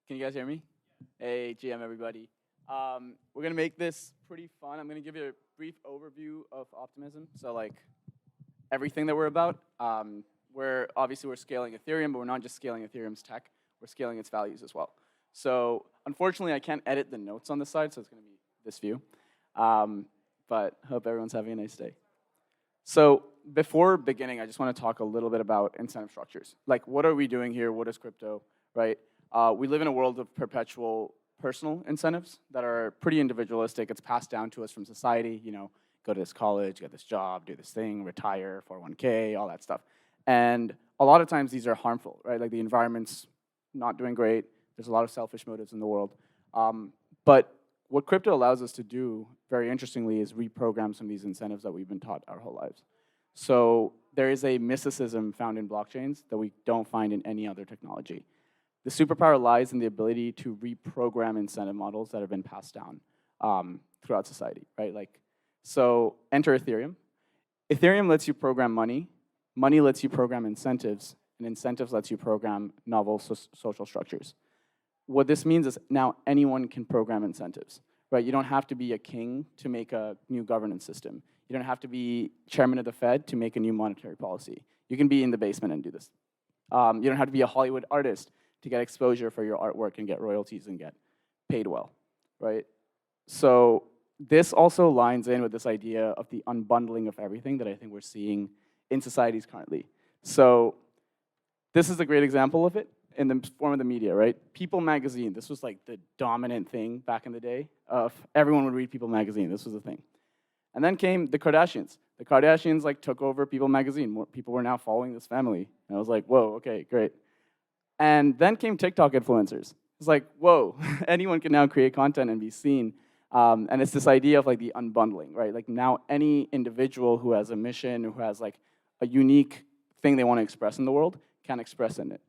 Can you guys hear me? Hey, GM, everybody. We're gonna make this pretty fun. I'm gonna give you a brief overview of optimism. So, like, everything that we're about. We're scaling Ethereum, but we're not just scaling Ethereum's tech. We're scaling its values as well. So, unfortunately, I can't edit the notes on the side, so it's gonna be this view. But hope everyone's having a nice day. So, before beginning, I just want to talk a little bit about incentive structures. Like, what are we doing here? What is crypto, right? We live in a world of perpetual personal incentives that are pretty individualistic. It's passed down to us from society, go to this college, get this job, do this thing, retire, 401k, all that stuff. And a lot of times these are harmful, right? Like the environment's not doing great. There's a lot of selfish motives in the world. But what crypto allows us to do, very interestingly, is reprogram some of these incentives that we've been taught our whole lives. So there is a mysticism found in blockchains that we don't find in any other technology. The superpower lies in the ability to reprogram incentive models that have been passed down throughout society, right? So enter Ethereum. Ethereum lets you program money. Money lets you program incentives. And incentives lets you program novel social structures. What this means is now anyone can program incentives, right? You don't have to be a king to make a new governance system. You don't have to be chairman of the Fed to make a new monetary policy. You can be in the basement and do this. You don't have to be a Hollywood artist to get exposure for your artwork and get royalties and get paid well, right? So this also lines in with this idea of the unbundling of everything that I think we're seeing in societies currently. So this is a great example of it in the form of the media, right? People magazine, this was like the dominant thing back in the day of everyone would read People magazine, this was the thing. And then came the Kardashians. The Kardashians took over People magazine. More people were now following this family. And I was like, whoa, okay, great. And then came TikTok influencers. It's like, whoa, anyone can now create content and be seen. And it's this idea of the unbundling, right? Like now any individual who has a mission, who has a unique thing they want to express in the world can express it.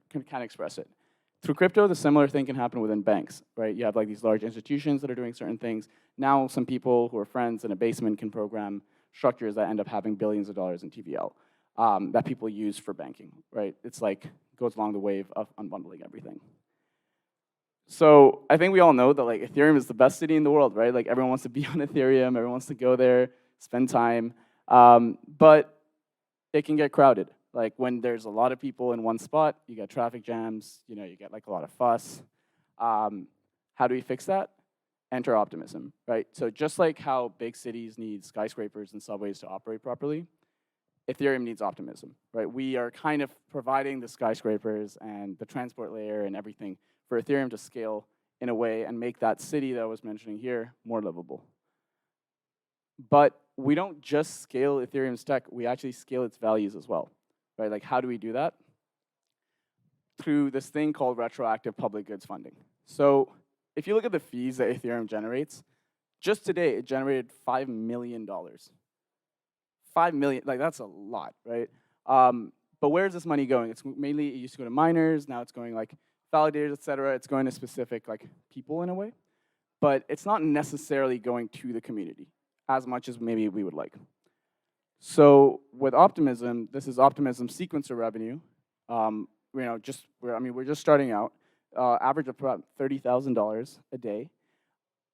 Through crypto, the similar thing can happen within banks, right? You have these large institutions that are doing certain things. Now some people who are friends in a basement can program structures that end up having billions of dollars in TVL that people use for banking, right? It's goes along the wave of unbundling everything. So I think we all know that Ethereum is the best city in the world, right? Everyone wants to be on Ethereum, everyone wants to go there, spend time, but it can get crowded. When there's a lot of people in one spot, you get traffic jams, you get a lot of fuss. How do we fix that? Enter optimism, right? So just like how big cities need skyscrapers and subways to operate properly, Ethereum needs optimism, right? We are kind of providing the skyscrapers and the transport layer and everything for Ethereum to scale in a way and make that city that I was mentioning here more livable. But we don't just scale Ethereum's tech, we actually scale its values as well, right? How do we do that? Through this thing called retroactive public goods funding. So if you look at the fees that Ethereum generates, just today it generated $5 million. 5 million, that's a lot, right? But where is this money going? It's mainly, it used to go to miners, now it's going validators, et cetera. It's going to specific people in a way. But it's not necessarily going to the community as much as maybe we would like. So with Optimism, this is Optimism sequencer revenue. We're just starting out. Average of about $30,000 a day.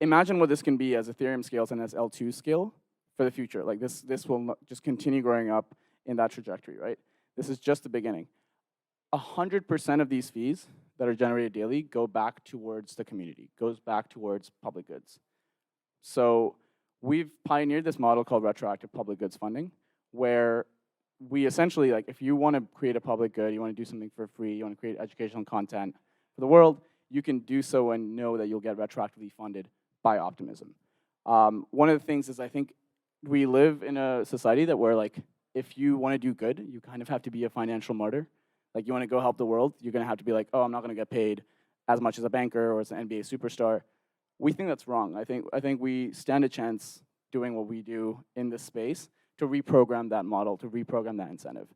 Imagine what this can be as Ethereum scales and as L2 scale for the future. This will just continue growing up in that trajectory, right? This is just the beginning. 100% of these fees that are generated daily go back towards the community, goes back towards public goods. So we've pioneered this model called retroactive public goods funding, where we essentially, if you want to create a public good, you want to do something for free, you want to create educational content for the world, you can do so and know that you'll get retroactively funded by Optimism. One of the things is I think we live in a society that where if you want to do good, you kind of have to be a financial martyr. You want to go help the world, you're going to have to be oh, I'm not going to get paid as much as a banker or as an NBA superstar. We think that's wrong. I think we stand a chance doing what we do in this space to reprogram that model, to reprogram that incentive.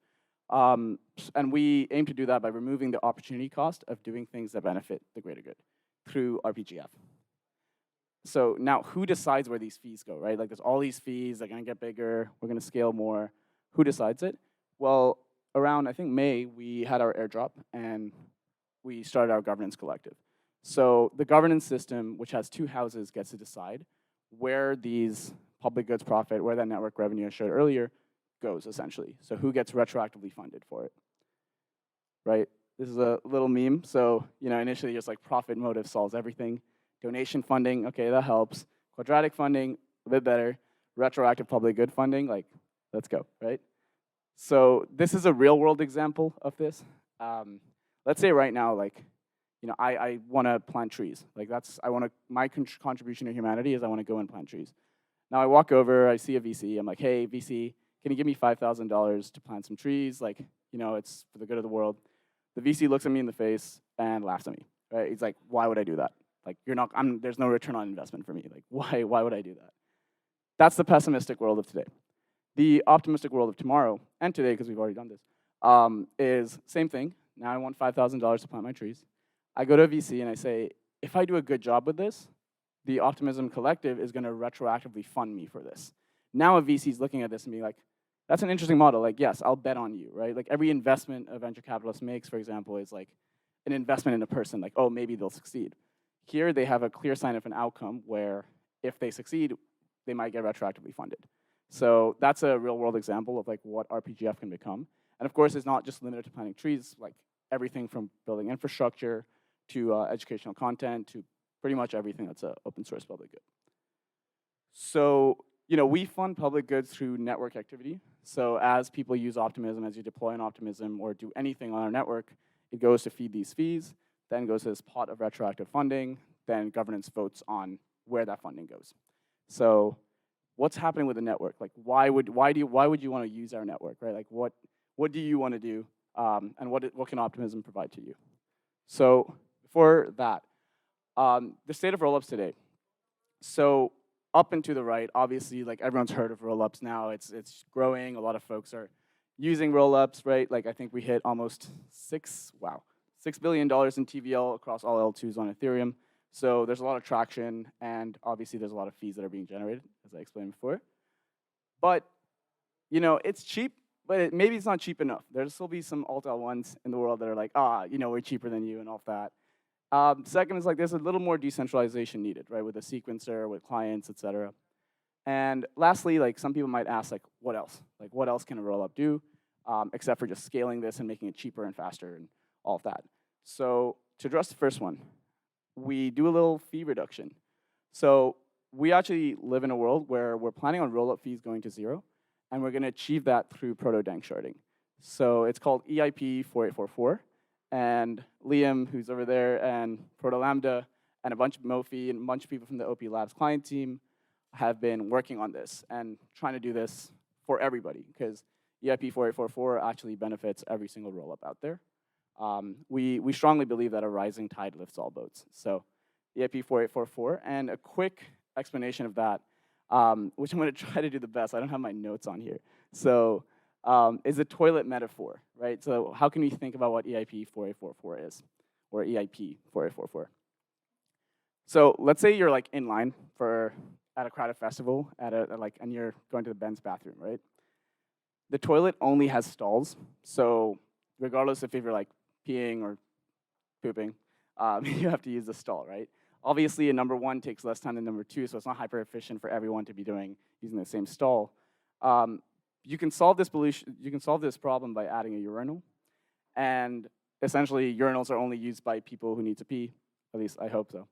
And we aim to do that by removing the opportunity cost of doing things that benefit the greater good through RPGF. So now who decides where these fees go, right? There's all these fees, they're going to get bigger, we're going to scale more. Who decides it? Well, around, I think, May, we had our airdrop, and we started our governance collective. So the governance system, which has two houses, gets to decide where these public goods profit, where that network revenue I showed earlier, goes, essentially. So who gets retroactively funded for it, right? This is a little meme. So, initially just like profit motive solves everything. Donation funding, okay, that helps. Quadratic funding, a bit better. Retroactive public good funding, like, let's go, right? So this is a real world example of this. Let's say right now, like, I want to plant trees. Like my contribution to humanity is I want to go and plant trees. Now I walk over, I see a VC. I'm like, hey, VC, can you give me $5,000 to plant some trees? Like, it's for the good of the world. The VC looks at me in the face and laughs at me, right? He's like, why would I do that? Like, there's no return on investment for me. Like, why would I do that? That's the pessimistic world of today. The optimistic world of tomorrow, and today, because we've already done this, is same thing. Now I want $5,000 to plant my trees. I go to a VC and I say, if I do a good job with this, the Optimism Collective is going to retroactively fund me for this. Now a VC is looking at this and being like, that's an interesting model. Like, yes, I'll bet on you, right? Like every investment a venture capitalist makes, for example, is like an investment in a person. Like, oh, maybe they'll succeed. Here they have a clear sign of an outcome where if they succeed, they might get retroactively funded. So that's a real world example of like what RPGF can become. And of course, it's not just limited to planting trees, like everything from building infrastructure to educational content to pretty much everything that's an open source public good. So, we fund public goods through network activity. So as people use Optimism, as you deploy an Optimism or do anything on our network, it goes to feed these fees, then goes to this pot of retroactive funding, then governance votes on where that funding goes. So what's happening with the network? Like, why would you want to use our network, right? Like, what do you want to do, and what can Optimism provide to you? So for that, the state of rollups today. So up and to the right, obviously, like everyone's heard of rollups now. It's growing. A lot of folks are using rollups, right? Like I think we hit almost $6 billion in TVL across all L2s on Ethereum. So there's a lot of traction, and obviously there's a lot of fees that are being generated, as I explained before. But it's cheap, but maybe it's not cheap enough. There'll still be some alt-L1s in the world that are like, we're cheaper than you and all that. Second is like there's a little more decentralization needed, right, with a sequencer, with clients, et cetera. And lastly, like some people might ask, like, what else? Like, what else can a rollup do, except for just scaling this and making it cheaper and faster and all of that? So to address the first one, we do a little fee reduction. So we actually live in a world where we're planning on rollup fees going to 0, and we're going to achieve that through proto-dank sharding. So it's called EIP 4844. And Liam, who's over there, and Proto Lambda, and a bunch of Mofi, and a bunch of people from the OP Labs client team have been working on this and trying to do this for everybody, because EIP 4844 actually benefits every single rollup out there. We strongly believe that a rising tide lifts all boats. So EIP 4844, and a quick explanation of that, which I'm going to try to do the best. I don't have my notes on here. So is a toilet metaphor, right? So how can we think about what EIP 4844 is, or EIP 4844? So let's say you're like in line at a crowded festival, and you're going to the Ben's bathroom, right? The toilet only has stalls, so regardless if you're like peeing or pooping, you have to use the stall, right? Obviously, a number 1 takes less time than number 2, so it's not hyper efficient for everyone to be using the same stall. You can solve this problem by adding a urinal, and essentially urinals are only used by people who need to pee. At least I hope so.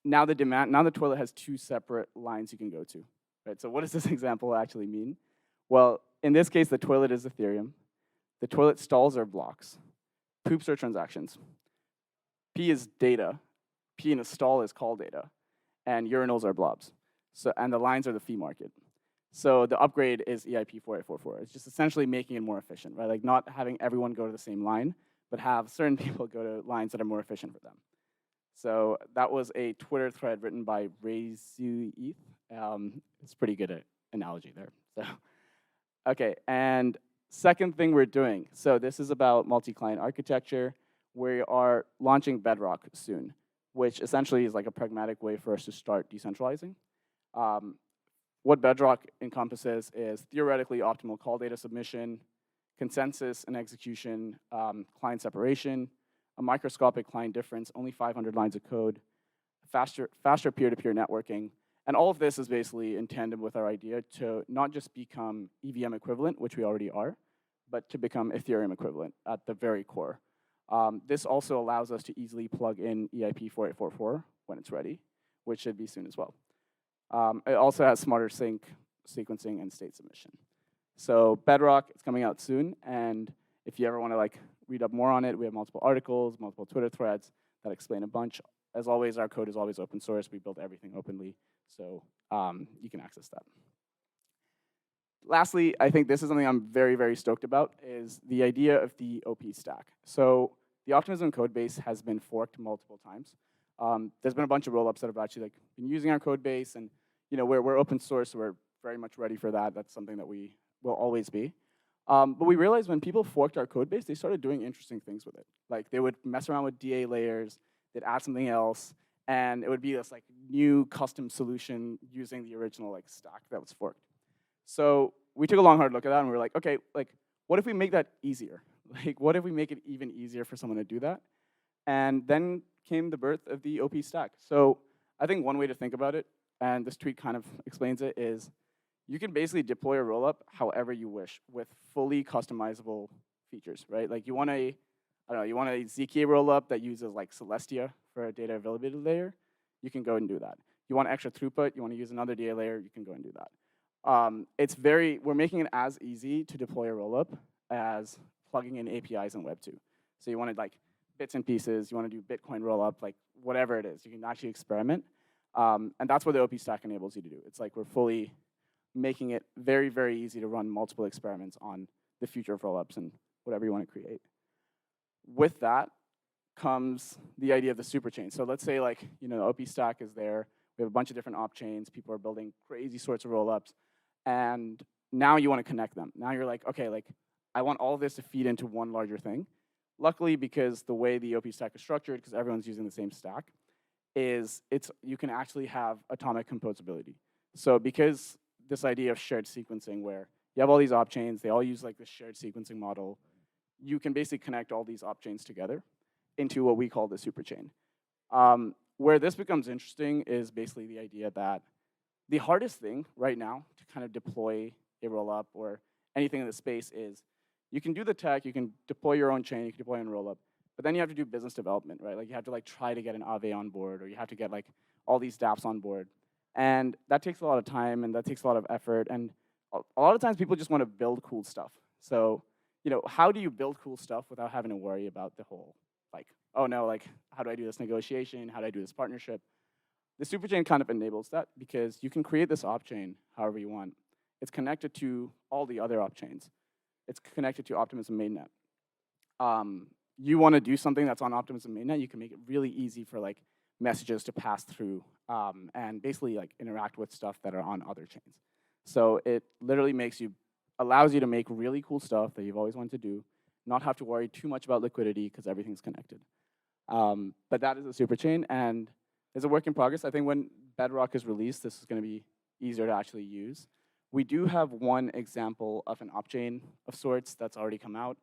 Now the toilet has 2 separate lines you can go to, right? So what does this example actually mean? Well, in this case, the toilet is Ethereum. The toilet stalls are blocks. Poops are transactions. Pee is data. Pee in a stall is call data, and urinals are blobs. And the lines are the fee market. So the upgrade is EIP 4844. It's just essentially making it more efficient, right? Like not having everyone go to the same line, but have certain people go to lines that are more efficient for them. So that was a Twitter thread written by RayZuEth. It's a pretty good analogy there. So, okay, and second thing we're doing. So this is about multi-client architecture. We are launching Bedrock soon, which essentially is like a pragmatic way for us to start decentralizing. What Bedrock encompasses is theoretically optimal call data submission, consensus and execution, client separation, a microscopic client difference, only 500 lines of code, faster peer-to-peer networking. And all of this is basically in tandem with our idea to not just become EVM equivalent, which we already are, but to become Ethereum equivalent at the very core. This also allows us to easily plug in EIP 4844 when it's ready, which should be soon as well. It also has smarter sync, sequencing, and state submission. So Bedrock is coming out soon, and if you ever want to like read up more on it, we have multiple articles, multiple Twitter threads that explain a bunch. As always, our code is always open source. We build everything openly, so you can access that. Lastly, I think this is something I'm very, very stoked about, is the idea of the OP stack. So the Optimism code base has been forked multiple times. There's been a bunch of rollups that have actually like been using our code base, and we're open source, so we're very much ready for that. That's something that we will always be. But we realized when people forked our code base, they started doing interesting things with it. Like they would mess around with DA layers, they'd add something else, and it would be this like new custom solution using the original like stack that was forked. So we took a long, hard look at that, and we were like, okay, like what if we make that easier? Like what if we make it even easier for someone to do that? And then came the birth of the OP stack. So I think one way to think about it, and this tweet kind of explains it, is you can basically deploy a rollup however you wish with fully customizable features, right? Like you want a ZK rollup that uses like Celestia for a data availability layer, you can go and do that. You want extra throughput, you want to use another DA layer, you can go and do that. We're making it as easy to deploy a rollup as plugging in APIs in Web 2. So you want to like bits and pieces, you want to do Bitcoin rollup, like whatever it is, you can actually experiment. And that's what the OP stack enables you to do. It's like we're fully making it very, very easy to run multiple experiments on the future of rollups and whatever you want to create. With that comes the idea of the superchain. So let's say like, the OP stack is there, we have a bunch of different op chains, people are building crazy sorts of rollups, and now you want to connect them. Now you're like, okay, like I want all of this to feed into one larger thing. Luckily, because the way the OP stack is structured, because everyone's using the same stack, is you can actually have atomic composability. So because this idea of shared sequencing where you have all these op chains, they all use like this shared sequencing model, you can basically connect all these op chains together into what we call the superchain. Where this becomes interesting is basically the idea that the hardest thing right now to kind of deploy a rollup or anything in the space is you can do the tech, you can deploy your own chain, you can deploy a rollup, but then you have to do business development, right? Like you have to like try to get an Aave on board, or you have to get like all these dApps on board. And that takes a lot of time, and that takes a lot of effort, and a lot of times people just want to build cool stuff. So, how do you build cool stuff without having to worry about the whole, like, oh no, like, how do I do this negotiation? How do I do this partnership? The superchain kind of enables that because you can create this op chain however you want. It's connected to all the other op chains. It's connected to Optimism mainnet. You want to do something that's on Optimism mainnet, you can make it really easy for like messages to pass through and basically like interact with stuff that are on other chains. So it literally allows you to make really cool stuff that you've always wanted to do, not have to worry too much about liquidity because everything's connected. But that is a superchain, and it's a work in progress. I think when Bedrock is released, this is going to be easier to actually use. We do have one example of an op chain of sorts that's already come out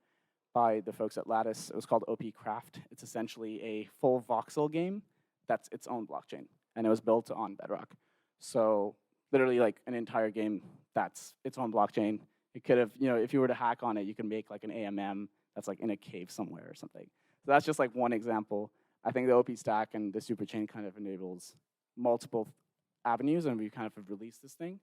by the folks at Lattice. It was called OP Craft. It's essentially a full voxel game that's its own blockchain, and it was built on Bedrock. So literally like an entire game that's its own blockchain. It could have, if you were to hack on it, you can make like an AMM that's like in a cave somewhere or something. So that's just like one example. I think the OP stack and the superchain kind of enables multiple avenues, and we kind of have released this thing.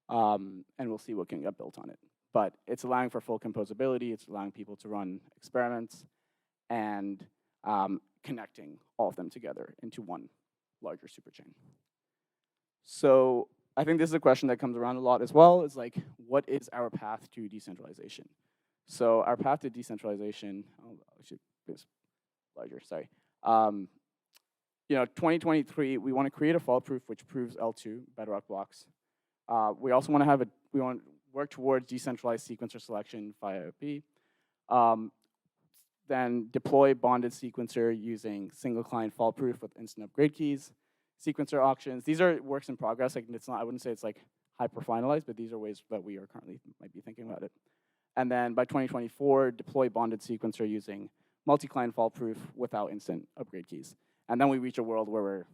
And we'll see what can get built on it. But it's allowing for full composability, it's allowing people to run experiments, and connecting all of them together into one larger superchain. So I think this is a question that comes around a lot as well, is like, what is our path to decentralization? So our path to decentralization, I should be larger, sorry. 2023, we want to create a fault proof which proves L2 Bedrock blocks. We also want to work towards decentralized sequencer selection via OP. Then deploy bonded sequencer using single client fault proof with instant upgrade keys. Sequencer auctions. These are works in progress. Like it's not. I wouldn't say it's like hyper finalized, but these are ways that we are currently might be thinking about it. And then by 2024, deploy bonded sequencer using multi-client fault-proof without instant upgrade keys. And then we reach a world where we're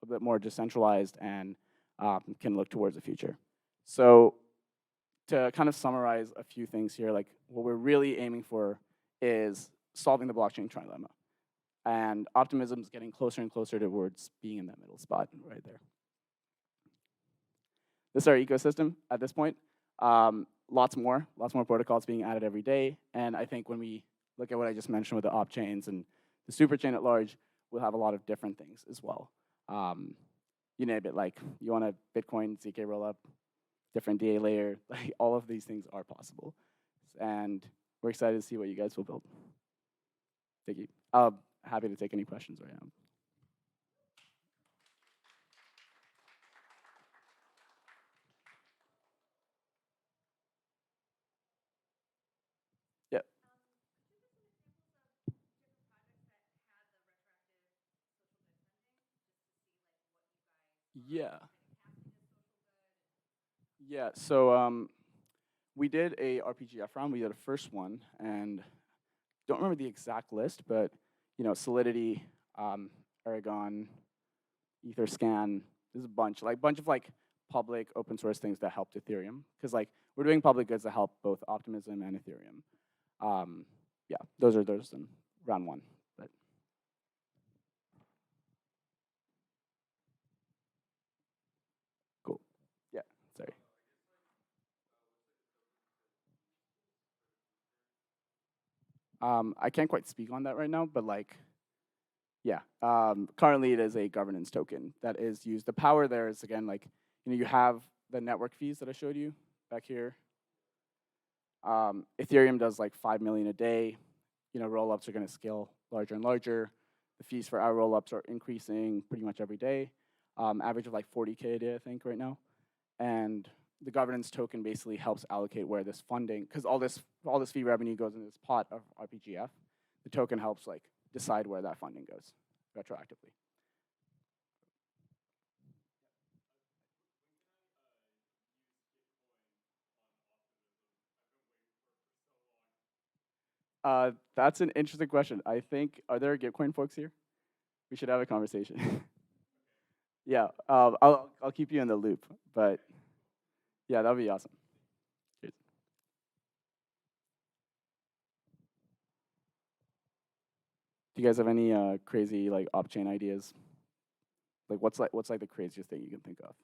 a bit more decentralized and can look towards the future. So to kind of summarize a few things here, like what we're really aiming for is solving the blockchain trilemma. And optimism is getting closer and closer towards being in that middle spot right there. This is our ecosystem at this point. Lots more protocols being added every day. And I think when we look at what I just mentioned with the op chains and the superchain at large, we'll have a lot of different things as well. You name it, like you want a Bitcoin ZK rollup, different DA layer, like all of these things are possible. And we're excited to see what you guys will build. Thank you. Happy to take any questions right now. Yeah. Yeah. Yeah. So we did a RPGF round. We did a first one, and don't remember the exact list, but you know, Solidity, Aragon, EtherScan. There's a bunch of like public open source things that helped Ethereum, because like we're doing public goods that help both Optimism and Ethereum. Yeah, those are in round one. But cool. Yeah. Sorry. I can't quite speak on that right now, but like, yeah. Currently, it is a governance token that is used. The power there is again like, you know, you have the network fees that I showed you back here. Ethereum does like 5 million a day. You know, rollups are going to scale larger and larger. The fees for our rollups are increasing pretty much every day. Average of like 40K a day, I think, right now. And the governance token basically helps allocate where this funding, because all this fee revenue goes into this pot of RPGF. The token helps like decide where that funding goes retroactively. That's an interesting question. I think, are there Gitcoin folks here? We should have a conversation. Yeah, I'll keep you in the loop, but yeah, that would be awesome. Cheers. Do you guys have any crazy like op-chain ideas? Like what's like the craziest thing you can think of?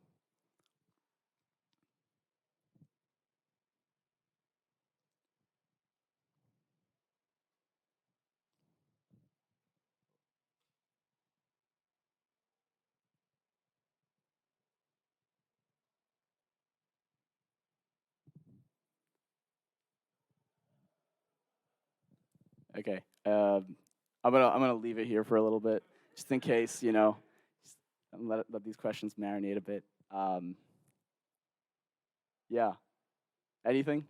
Okay, I'm gonna leave it here for a little bit, just in case, you know, just let these questions marinate a bit. Yeah, anything?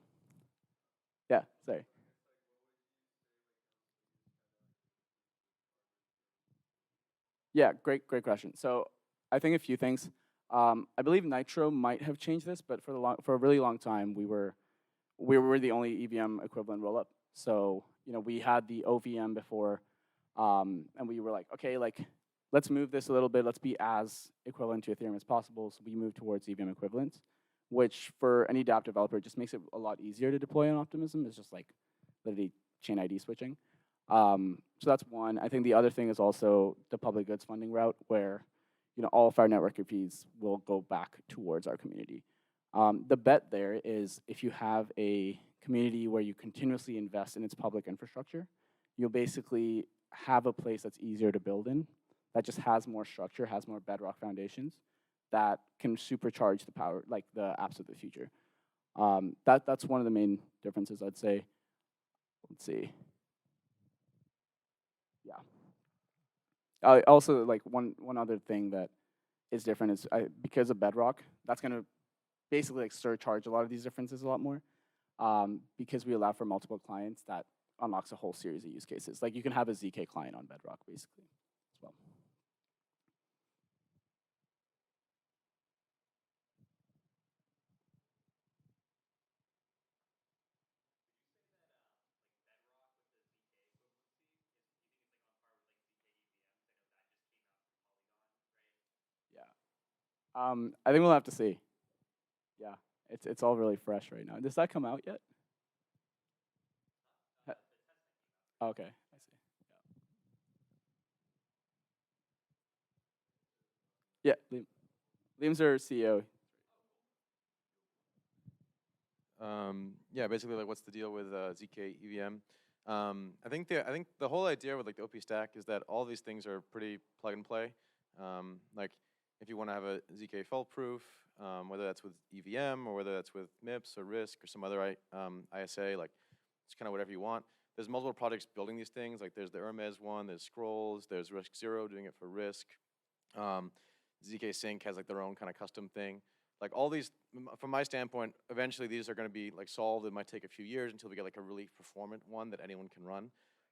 Yeah, sorry. Yeah, great question. So I think a few things. I believe Nitro might have changed this, but for a really long time, we were the only EVM equivalent rollup. So you know, we had the OVM before, and we were like, okay, like let's move this a little bit. Let's be as equivalent to Ethereum as possible. So we moved towards EVM equivalence, which for any dApp developer just makes it a lot easier to deploy on Optimism. It's just like literally chain ID switching. So that's one. I think the other thing is also the public goods funding route, where you know all of our network fees will go back towards our community. The bet there is if you have a community where you continuously invest in its public infrastructure, you'll basically have a place that's easier to build in, that just has more structure, has more bedrock foundations, that can supercharge the power, like the apps of the future. That's one of the main differences, I'd say. Let's see. Yeah. Also, like one other thing that is different is because of Bedrock, that's going to basically like surcharge a lot of these differences a lot more. Because we allow for multiple clients, that unlocks a whole series of use cases. Like you can have a ZK client on Bedrock basically as well. I think we'll have to see. Yeah, it's all really fresh right now. Does that come out yet? Ha- Okay, I see. Yeah, Liam's our CEO. Yeah, basically, like, what's the deal with ZK EVM? I think the whole idea with like the OP stack is that all these things are pretty plug and play. Like, if you want to have a ZK fault proof, whether that's with EVM or whether that's with MIPS or RISC or some other ISA, like it's kind of whatever you want. There's multiple projects building these things. Like there's the Hermes one, there's Scrolls, there's Risk Zero doing it for Risk. Um, ZK Sync has like their own kind of custom thing. Like all these, from my standpoint, eventually these are going to be like solved. It might take a few years until we get like a really performant one that anyone can run.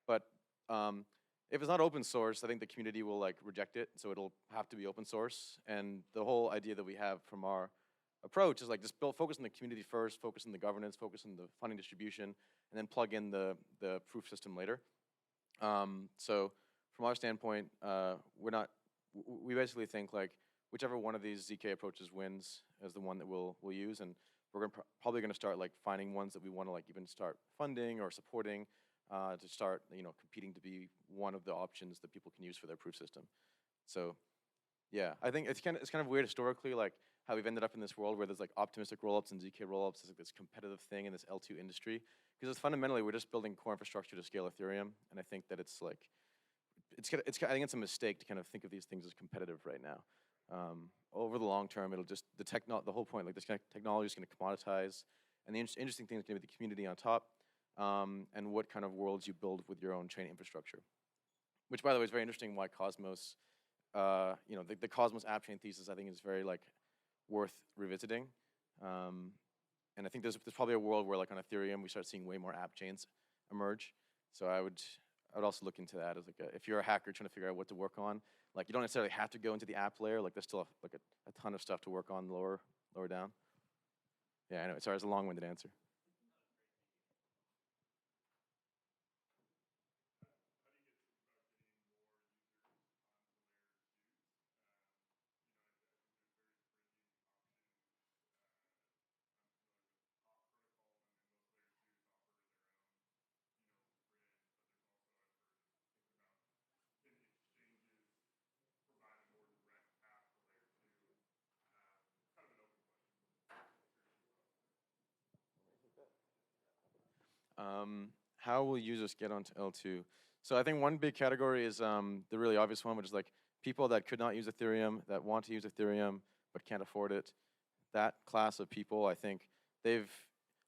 But um, if it's not open source, I think the community will like reject it. So it'll have to be open source. And the whole idea that we have from our approach is like just focus on the community first, focus on the governance, focus on the funding distribution, and then plug in the proof system later. So from our standpoint, we're not. We basically think like whichever one of these ZK approaches wins is the one that we'll use, and we're probably going to start like finding ones that we want to like even start funding or supporting to start competing to be one of the options that people can use for their proof system. So yeah, I think it's kind of weird historically, like how we've ended up in this world where there's like optimistic rollups and ZK rollups is like this competitive thing in this L2 industry, because it's fundamentally we're just building core infrastructure to scale Ethereum, and I think that it's like I think it's a mistake to kind of think of these things as competitive right now. Over the long term, it'll just the whole point, like this kind of technology is going to commoditize, and the interesting thing is going to be the community on top, and what kind of worlds you build with your own chain infrastructure. Which, by the way, is very interesting. Why Cosmos, the Cosmos app chain thesis, I think, is very like worth revisiting. And I think there's probably a world where like on Ethereum we start seeing way more app chains emerge. So I would also look into that as like if you're a hacker trying to figure out what to work on, like you don't necessarily have to go into the app layer. Like there's still a ton of stuff to work on lower down. Yeah, anyway, sorry, it's a long-winded answer. How will users get onto L2? So I think one big category is the really obvious one, which is like people that could not use Ethereum, that want to use Ethereum but can't afford it. That class of people, I think they've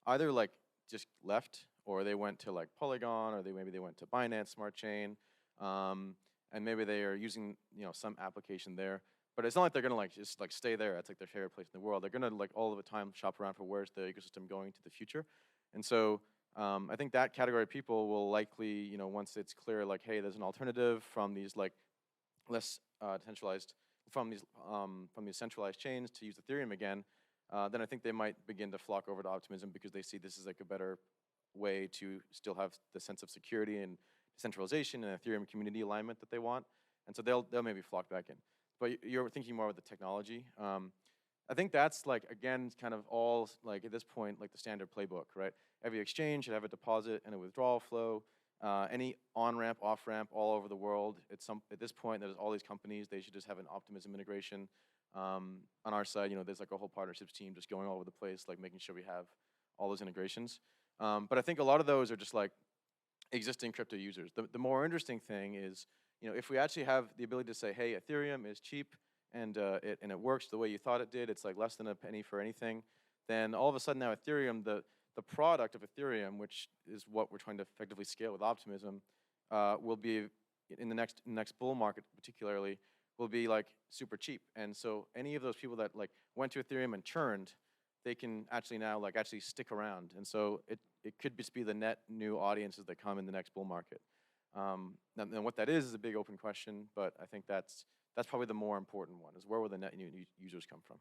either like just left, or they went to like Polygon, or maybe they went to Binance Smart Chain, and maybe they are using some application there. But it's not like they're gonna like just like stay there. It's like their favorite place in the world. They're gonna like all of the time shop around for where's the ecosystem going to the future, and so I think that category of people will likely, once it's clear, like, hey, there's an alternative from these like less centralized, from these centralized chains to use Ethereum again, then I think they might begin to flock over to Optimism because they see this is like a better way to still have the sense of security and decentralization and Ethereum community alignment that they want, and so they'll maybe flock back in. But you're thinking more of the technology. I think that's like, again, kind of all like at this point like the standard playbook, right? Every exchange should have a deposit and a withdrawal flow. Any on-ramp, off-ramp all over the world. At this point, there's all these companies. They should just have an Optimism integration. On our side, there's like a whole partnerships team just going all over the place, like making sure we have all those integrations. But I think a lot of those are just like existing crypto users. The more interesting thing is, if we actually have the ability to say, hey, Ethereum is cheap and it works the way you thought it did, it's like less than a penny for anything, then all of a sudden now Ethereum, the product of Ethereum, which is what we're trying to effectively scale with Optimism, will be in the next bull market particularly, will be like super cheap. And so any of those people that like went to Ethereum and churned, they can actually now like actually stick around. And so it could just be the net new audiences that come in the next bull market. And what that is a big open question, but I think that's probably the more important one, is where will the net new users come from?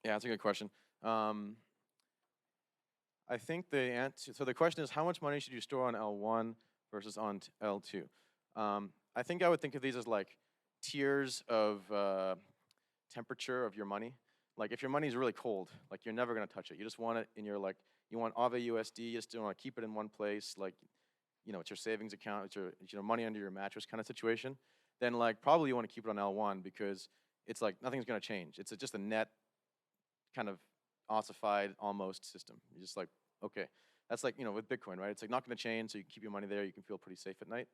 Yeah, that's a good question. I think the answer, so the question is, how much money should you store on L1 versus on L2? I think I would think of these as like tiers of temperature of your money. Like if your money is really cold, like you're never gonna touch it. You just want it in your like, you want AVE USD, you just don't wanna keep it in one place, like, you know, it's your savings account, it's your money under your mattress kind of situation. Then like probably you wanna keep it on L1 because it's like nothing's gonna change. It's just a net kind of ossified almost system. You're just like, okay, that's like, you know, with Bitcoin, right? It's like not gonna change, so you keep your money there, you can feel pretty safe at night.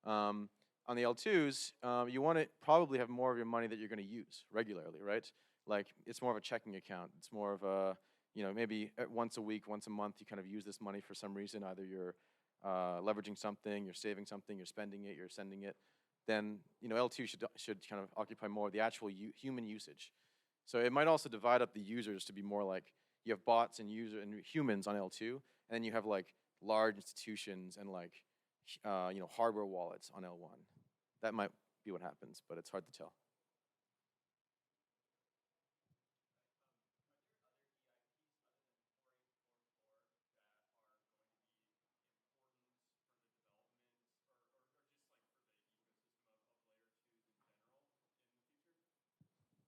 On the L2s, you wanna probably have more of your money that you're gonna use regularly, right? Like it's more of a checking account. It's more of a, you know, maybe once a week, once a month, you kind of use this money for some reason. Either you're leveraging something, you're saving something, you're spending it, you're sending it. Then, you know, L2 should kind of occupy more of the actual human usage. So it might also divide up the users to be more like you have bots and humans on L2, and then you have like large institutions and like you know, hardware wallets on L1. That might be what happens, but it's hard to tell.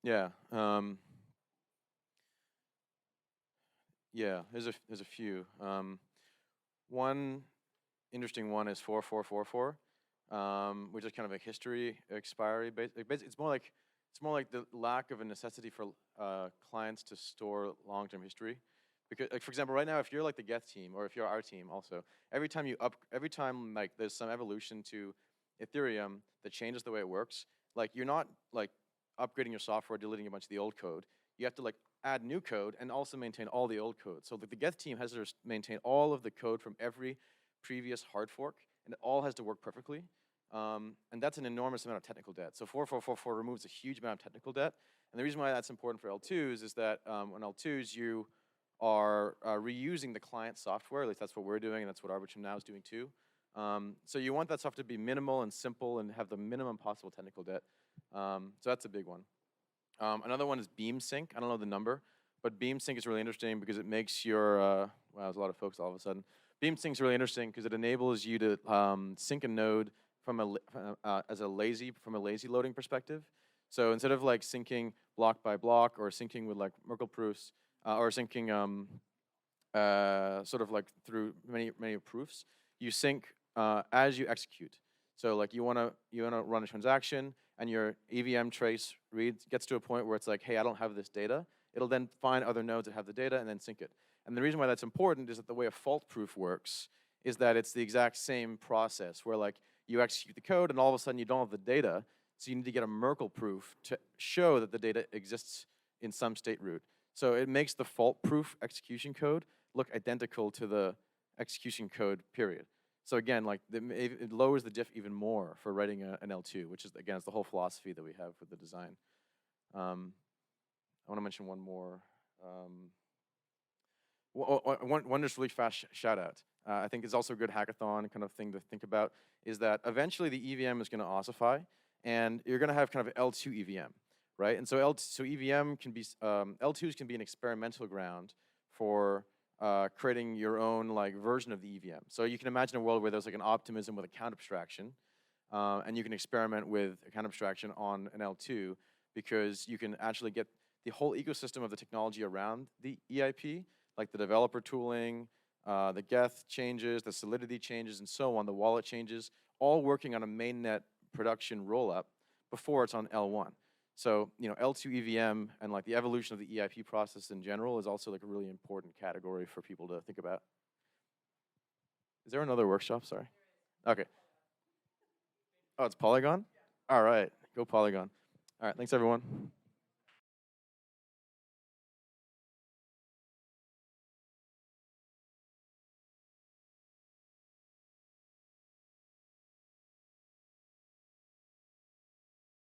Yeah. Yeah. There's a few. One interesting one is 4444, which is kind of a history expiry. It's more like the lack of a necessity for clients to store long-term history. Because, like, for example, right now, if you're like the Geth team, or if you're our team also, every time like there's some evolution to Ethereum that changes the way it works, like you're not like upgrading your software, deleting a bunch of the old code. You have to like add new code and also maintain all the old code. So the Geth team has to maintain all of the code from every previous hard fork, and it all has to work perfectly. And that's an enormous amount of technical debt. So 4444 removes a huge amount of technical debt. And the reason why that's important for L2s is that on L2s, you are reusing the client software. At least that's what we're doing, and that's what Arbitrum now is doing too. So you want that software to be minimal and simple and have the minimum possible technical debt. So that's a big one. Another one is Beam Sync. I don't know the number, but Beam Sync is really interesting because it makes your, wow, there's a lot of folks all of a sudden. Beam Sync is really interesting because it enables you to sync a node from a lazy loading perspective. So instead of like syncing block by block or syncing with like Merkle proofs or syncing sort of like through many proofs, you sync as you execute. So like you wanna run a transaction and your EVM trace gets to a point where it's like, hey, I don't have this data. It'll then find other nodes that have the data and then sync it. And the reason why that's important is that the way a fault proof works is that it's the exact same process where like you execute the code and all of a sudden you don't have the data, so you need to get a Merkle proof to show that the data exists in some state root. So it makes the fault proof execution code look identical to the execution code, period. So again, like it lowers the diff even more for writing an L2, which is, again, it's the whole philosophy that we have with the design. I want to mention one more. One just really fast shout out. I think it's also a good hackathon kind of thing to think about, is that eventually the EVM is going to ossify, and you're going to have kind of L2 EVM, right? And so EVM can be, L2s can be an experimental ground for creating your own like version of the EVM. So you can imagine a world where there's like an optimism with account abstraction, and you can experiment with account abstraction on an L2 because you can actually get the whole ecosystem of the technology around the EIP, like the developer tooling, the Geth changes, the Solidity changes, and so on, the wallet changes, all working on a mainnet production rollup before it's on L1. So, you know, L2 EVM and like the evolution of the EIP process in general is also like a really important category for people to think about. Is there another workshop? Sorry. Okay. Oh, it's Polygon? All right. Go Polygon. All right. Thanks, everyone.